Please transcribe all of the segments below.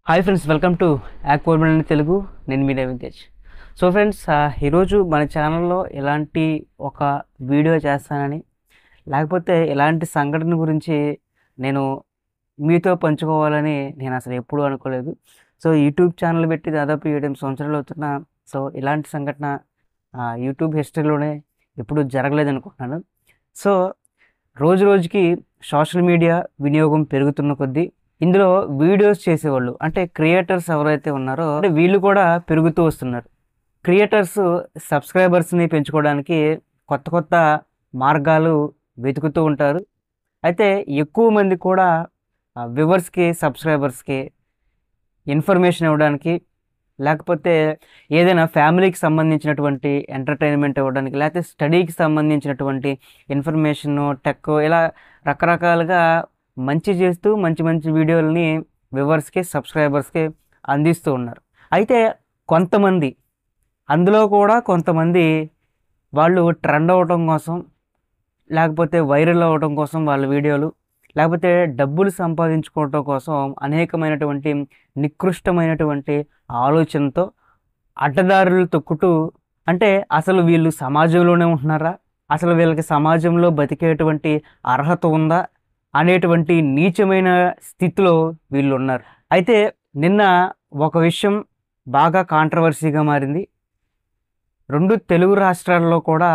Hi friends, welcome to యాక్వర్బల్ తెలుగు. నేను మీ రవితేజ్. సో ఫ్రెండ్స్, ఈరోజు మన ఛానల్లో ఎలాంటి ఒక వీడియో చేస్తానని, లేకపోతే ఎలాంటి సంఘటన గురించి నేను మీతో పంచుకోవాలని నేను అసలు ఎప్పుడూ అనుకోలేదు. సో యూట్యూబ్ ఛానల్ పెట్టి దాదాపు 7 సంవత్సరాలు అవుతున్నా. సో ఇలాంటి సంఘటన యూట్యూబ్ హిస్టరీలోనే ఎప్పుడూ జరగలేదనుకుంటున్నాను. సో రోజు రోజుకి సోషల్ మీడియా వినియోగం పెరుగుతున్న కొద్దీ ఇందులో వీడియోస్ చేసేవాళ్ళు అంటే క్రియేటర్స్ ఎవరైతే ఉన్నారో అంటే వీళ్ళు కూడా పెరుగుతూ వస్తున్నారు. క్రియేటర్స్ సబ్స్క్రైబర్స్ని పెంచుకోవడానికి కొత్త కొత్త మార్గాలు వెతుకుతూ ఉంటారు. అయితే ఎక్కువ మంది కూడా వ్యూవర్స్కి, సబ్స్క్రైబర్స్కి ఇన్ఫర్మేషన్ ఇవ్వడానికి, లేకపోతే ఏదైనా ఫ్యామిలీకి సంబంధించినటువంటి ఎంటర్టైన్మెంట్ ఇవ్వడానికి, లేకపోతే స్టడీకి సంబంధించినటువంటి ఇన్ఫర్మేషన్, టెక్, ఇలా రకరకాలుగా మంచి చేస్తూ మంచి మంచి వీడియోలని వ్యూవర్స్కి, సబ్స్క్రైబర్స్కి అందిస్తూ ఉన్నారు. అయితే కొంతమంది, అందులో కూడా కొంతమంది వాళ్ళు ట్రెండ్ అవ్వటం కోసం, లేకపోతే వైరల్ అవ్వటం కోసం వాళ్ళ వీడియోలు, లేకపోతే డబ్బులు సంపాదించుకోవటం కోసం అనేకమైనటువంటి నికృష్టమైనటువంటి ఆలోచనతో అడ్డదారులు తొక్కుతూ, అంటే అసలు వీళ్ళు సమాజంలోనే ఉంటున్నారా, అసలు వీళ్ళకి సమాజంలో బతికేటువంటి అర్హత ఉందా అనేటువంటి నీచమైన స్థితిలో వీళ్ళు ఉన్నారు. అయితే నిన్న ఒక విషయం బాగా కాంట్రవర్సీగా మారింది. 2 తెలుగు రాష్ట్రాల్లో కూడా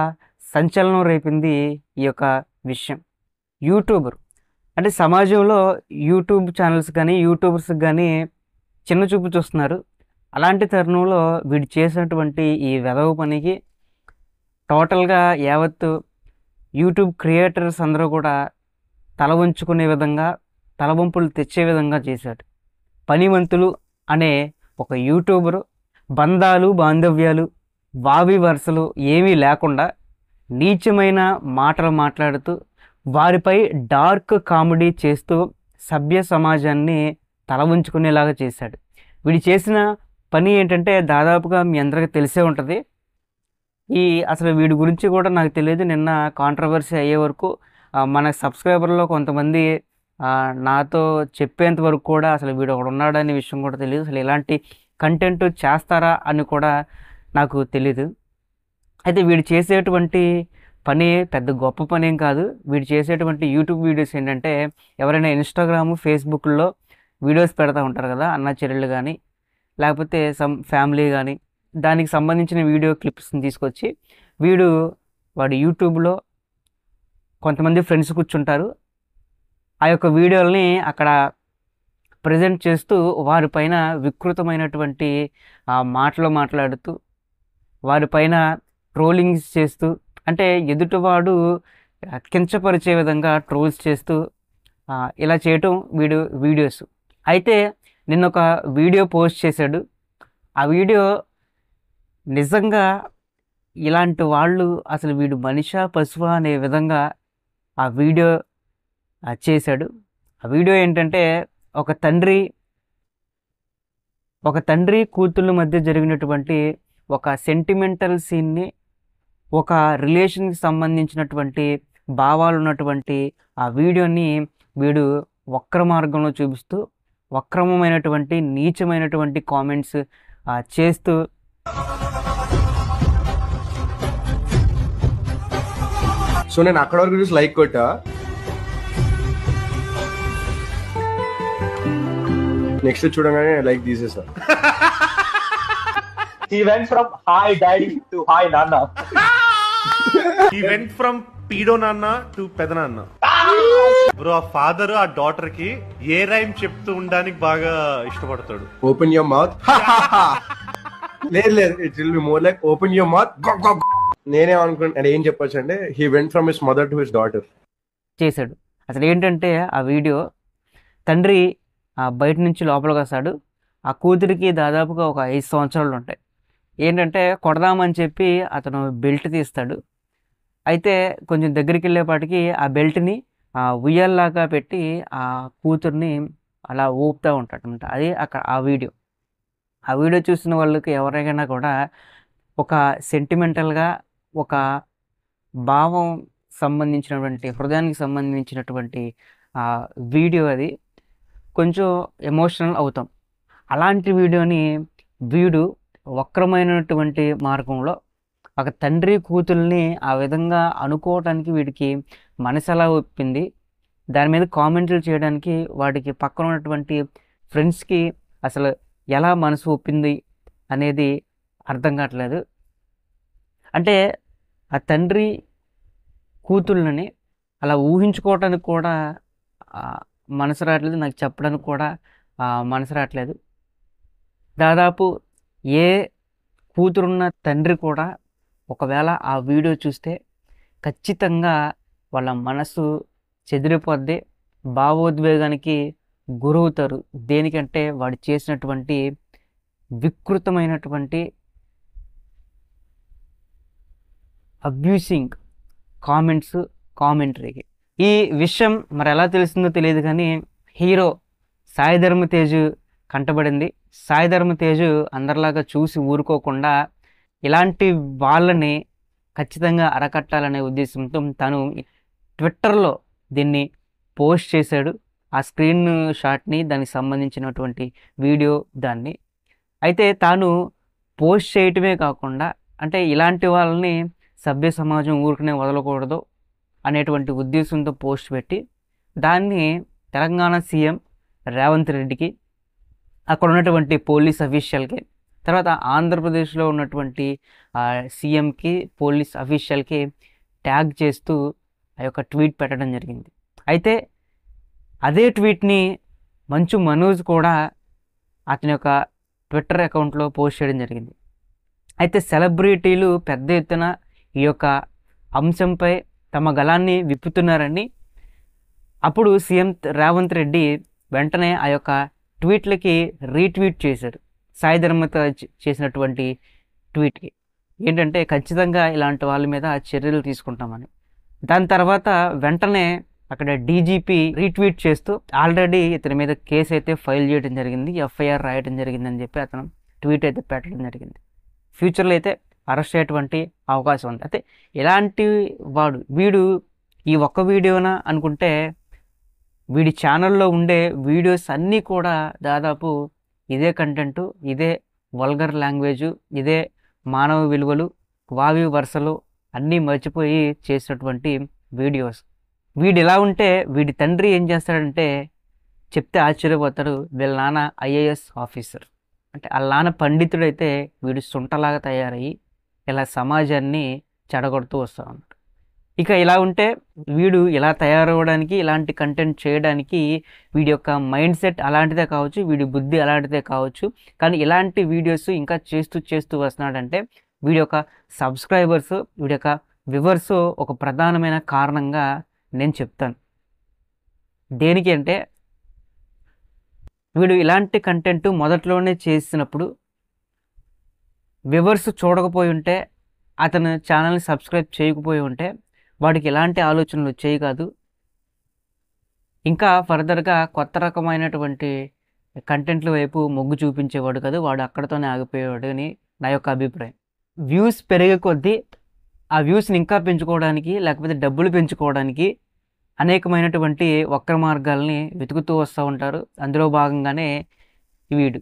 సంచలనం రేపింది ఈ యొక్క విషయం. యూట్యూబర్ అంటే సమాజంలో యూట్యూబ్ ఛానల్స్ కానీ, యూట్యూబర్స్కి కానీ చిన్న చూపు చూస్తున్నారు. అలాంటి తరుణంలో వీడు చేసినటువంటి ఈ వెధవ పనికి టోటల్గా యావత్తు యూట్యూబ్ క్రియేటర్స్ అందరూ కూడా తల వంచుకునే విధంగా, తలవంపులు తెచ్చే విధంగా చేశాడు. పనిమంతులు అనే ఒక యూట్యూబరు బంధాలు, బాంధవ్యాలు, వావి వరుసలు ఏమీ లేకుండా నీచమైన మాటలు మాట్లాడుతూ, వారిపై డార్క్ కామెడీ చేస్తూ సభ్య సమాజాన్ని తల వంచుకునేలాగా చేశాడు. వీడు చేసిన పని ఏంటంటే దాదాపుగా మీ అందరికీ తెలిసే ఉంటుంది. అసలు వీడి గురించి కూడా నాకు తెలియదు. నిన్న కాంట్రవర్సీ అయ్యే వరకు మన సబ్స్క్రైబర్లో కొంతమంది నాతో చెప్పేంత వరకు కూడా అసలు వీడు ఒకడు ఉన్నాడనే విషయం కూడా తెలియదు. అసలు ఇలాంటి కంటెంట్ చేస్తారా అని కూడా నాకు తెలీదు. అయితే వీడు చేసేటువంటి పని పెద్ద గొప్ప పని ఏం కాదు. వీడు చేసేటువంటి యూట్యూబ్ వీడియోస్ ఏంటంటే, ఎవరైనా ఇన్స్టాగ్రాము, ఫేస్బుక్లో వీడియోస్ పెడతా ఉంటారు కదా, అన్న చెల్లెళ్ళు కానీ, లేకపోతే ఫ్యామిలీ కానీ, దానికి సంబంధించిన వీడియో క్లిప్స్ని తీసుకొచ్చి వాడు యూట్యూబ్లో కొంతమంది ఫ్రెండ్స్ కూర్చుంటారు. ఆ యొక్క వీడియోలని అక్కడ ప్రజెంట్ చేస్తూ వారిపైన వికృతమైనటువంటి మాటలు మాట్లాడుతూ, వారిపైన ట్రోలింగ్స్ చేస్తూ, అంటే ఎదుటివాడు కించపరిచే విధంగా ట్రోల్స్ చేస్తూ ఇలా చేయటం వీడియోస్. అయితే నిన్న ఒక వీడియో పోస్ట్ చేశాడు. ఆ వీడియో నిజంగా ఇలాంటి వాళ్ళు అసలు వీడు మనిషా పశువా అనే విధంగా ఆ వీడియో చేశాడు. ఆ వీడియో ఏంటంటే, ఒక తండ్రి కూతుళ్ళ మధ్య జరిగినటువంటి ఒక సెంటిమెంటల్ సీన్ని, ఒక రిలేషన్కి సంబంధించినటువంటి భావాలు ఉన్నటువంటి ఆ వీడియోని వీడు వక్ర మార్గంలో చూపిస్తూ, వక్రమైనటువంటి నీచమైనటువంటి కామెంట్స్ చేస్తూ, సో నేను అక్కడ వరకు చూసి లైక్ కొట్టా, నెక్స్ట్ చూడగానే like తీసేసా. He went from hi daddy to hi nana. He went from pedo nana to పెదనాన్న. బ్రో, ఆ ఫాదర్ ఆ డాటర్ కి ఏ రైమ్ చెప్తూ ఉండడానికి బాగా ఇష్టపడతాడు. Open your mouth. లేదు, it will be more like open your mouth. నేనేమనుకుంటున్నాను, ఏం చెప్పొచ్చు అంటే, he went from his mother to his daughter చేశాడు. అసలు ఏంటంటే ఆ వీడియో, తండ్రి బయట నుంచి లోపలికి వస్తాడు. ఆ కూతురికి దాదాపుగా ఒక 5 సంవత్సరాలు ఉంటాయి. ఏంటంటే కొడదామని చెప్పి అతను బెల్ట్ తీస్తాడు. అయితే కొంచెం దగ్గరికి వెళ్ళేపాటికి ఆ బెల్ట్ని ఉయ్యాల్లాగా పెట్టి ఆ కూతుర్ని అలా ఊపుతూ ఉంటాడు అనమాట. అది అక్కడ ఆ వీడియో చూసిన వాళ్ళకి ఎవరికైనా కూడా ఒక సెంటిమెంటల్గా, ఒక భావం సంబంధించినటువంటి, హృదయానికి సంబంధించినటువంటి వీడియో, అది కొంచెం ఎమోషనల్ అవుతాం. అలాంటి వీడియోని వీడు వక్రమైనటువంటి మార్గంలో ఒక తండ్రి కూతుల్ని ఆ విధంగా అనుకోవటానికి వీడికి మనసు ఎలా ఒప్పింది, దాని మీద కామెంట్లు చేయడానికి వాడికి పక్కన ఉన్నటువంటి ఫ్రెండ్స్కి అసలు ఎలా మనసు ఒప్పింది అనేది అర్థం కావట్లేదు. అంటే ఆ తండ్రి కూతుళ్ళని అలా ఊహించుకోవటానికి కూడా మనసు రావట్లేదు, నాకు చెప్పడానికి కూడా మనసు రావట్లేదు. దాదాపు ఏ కూతురున్న తండ్రి కూడా ఒకవేళ ఆ వీడియో చూస్తే ఖచ్చితంగా వాళ్ళ మనసు చెదిరిపోద్ది, భావోద్వేగానికి గురవుతారు. దేనికంటే వాడు చేసినటువంటి వికృతమైనటువంటి అబ్యూసింగ్ కామెంట్స్, కామెంటరీకి. ఈ విషయం మరి ఎలా తెలిసిందో తెలియదు కానీ హీరో సాయి ధరమ్ తేజ్ కంటబడింది. సాయి ధరమ్ తేజ్ అందరిలాగా చూసి ఊరుకోకుండా ఇలాంటి వాళ్ళని ఖచ్చితంగా అరకట్టాలనే ఉద్దేశంతో తను ట్విట్టర్లో దీన్ని పోస్ట్ చేశాడు. ఆ స్క్రీన్ షాట్ని, దానికి సంబంధించినటువంటి వీడియో దాన్ని. అయితే తాను పోస్ట్ చేయటమే కాకుండా అంటే ఇలాంటి వాళ్ళని సభ్య సమాజం ఊరికనే వదలకూడదు అనేటువంటి ఉద్దేశంతో పోస్ట్ పెట్టి దాన్ని తెలంగాణ సీఎం రేవంత్ రెడ్డికి, అక్కడ ఉన్నటువంటి పోలీస్ అఫీషియల్కి, తర్వాత ఆంధ్రప్రదేశ్లో ఉన్నటువంటి సీఎంకి, పోలీస్ అఫీషియల్కి ట్యాగ్ చేస్తూ ఆ యొక్క ట్వీట్ పెట్టడం జరిగింది. అయితే అదే ట్వీట్ని మంచు మనోజ్ కూడా అతని యొక్క ట్విట్టర్ అకౌంట్లో పోస్ట్ చేయడం జరిగింది. అయితే సెలబ్రిటీలు పెద్ద ఎత్తున ఈ యొక్క అంశంపై తమ గళాన్ని విప్పుతున్నారని అప్పుడు సీఎం రేవంత్ రెడ్డి వెంటనే ఆ యొక్క ట్వీట్లకి రీట్వీట్ చేశారు, సాయి ధరమ్ తేజ్ చేసినటువంటి ట్వీట్కి. ఏంటంటే ఖచ్చితంగా ఇలాంటి వాళ్ళ మీద చర్యలు తీసుకుంటామని. దాని తర్వాత వెంటనే అక్కడ డీజీపీ రీట్వీట్ చేస్తూ ఆల్రెడీ ఇతని మీద కేసు అయితే ఫైల్ చేయడం జరిగింది, ఎఫ్ఐఆర్ రాయడం జరిగిందని చెప్పి అతను ట్వీట్ అయితే పెట్టడం జరిగింది. ఫ్యూచర్లో అయితే అరెస్ట్ అయ్యేటువంటి అవకాశం ఉంది. అయితే ఇలాంటి వీడు ఈ ఒక్క వీడియోనా అనుకుంటే వీడి ఛానల్లో ఉండే వీడియోస్ అన్నీ కూడా దాదాపు ఇదే కంటెంటు, ఇదే వల్గర్ లాంగ్వేజు, ఇదే మానవ విలువలు, వావి వరుసలు అన్నీ మర్చిపోయి చేసినటువంటి వీడియోస్. వీడు ఇలా ఉంటే వీడి తండ్రి ఏం చేస్తాడంటే చెప్తే ఆశ్చర్యపోతాడు. వీళ్ళ నాన్న ఐఏఎస్ ఆఫీసర్, అంటే వాళ్ళ నాన్న పండితుడైతే వీడు సుంటలాగా తయారయ్యి ఇలా సమాజాన్ని చెడగొడుతూ వస్తూ ఉన్నాడు. ఇక ఇలా ఉంటే వీడు ఇలా తయారవడానికి, ఇలాంటి కంటెంట్ చేయడానికి వీడి యొక్క మైండ్ సెట్ అలాంటిదే కావచ్చు, వీడి బుద్ధి అలాంటిదే కావచ్చు. కానీ ఇలాంటి వీడియోస్ ఇంకా చేస్తూ వస్తున్నాడంటే వీడి యొక్క సబ్స్క్రైబర్స్, వీడి యొక్క వ్యూవర్స్ ఒక ప్రధానమైన కారణంగా నేను చెప్తాను. దేనికి అంటే వీడు ఇలాంటి కంటెంట్ మొదట్లోనే చేసినప్పుడు వ్యూవర్స్ చూడకపోయి ఉంటే, అతను ఛానల్ని సబ్స్క్రైబ్ చేయకపోయి ఉంటే వాడికి ఎలాంటి ఆలోచనలు వచ్చేవి కాదు. ఇంకా ఫర్దర్గా కొత్త రకమైనటువంటి కంటెంట్ల వైపు మొగ్గు చూపించేవాడు కాదు, వాడు అక్కడతోనే ఆగిపోయేవాడు అని నా యొక్క అభిప్రాయం. వ్యూస్ పెరిగే కొద్దీ ఆ వ్యూస్ని ఇంకా పెంచుకోవడానికి, లేకపోతే డబ్బులు పెంచుకోవడానికి అనేకమైనటువంటి వక్ర మార్గాల్ని వెతుకుతూ వస్తూ ఉంటారు. అందులో భాగంగానే వీడు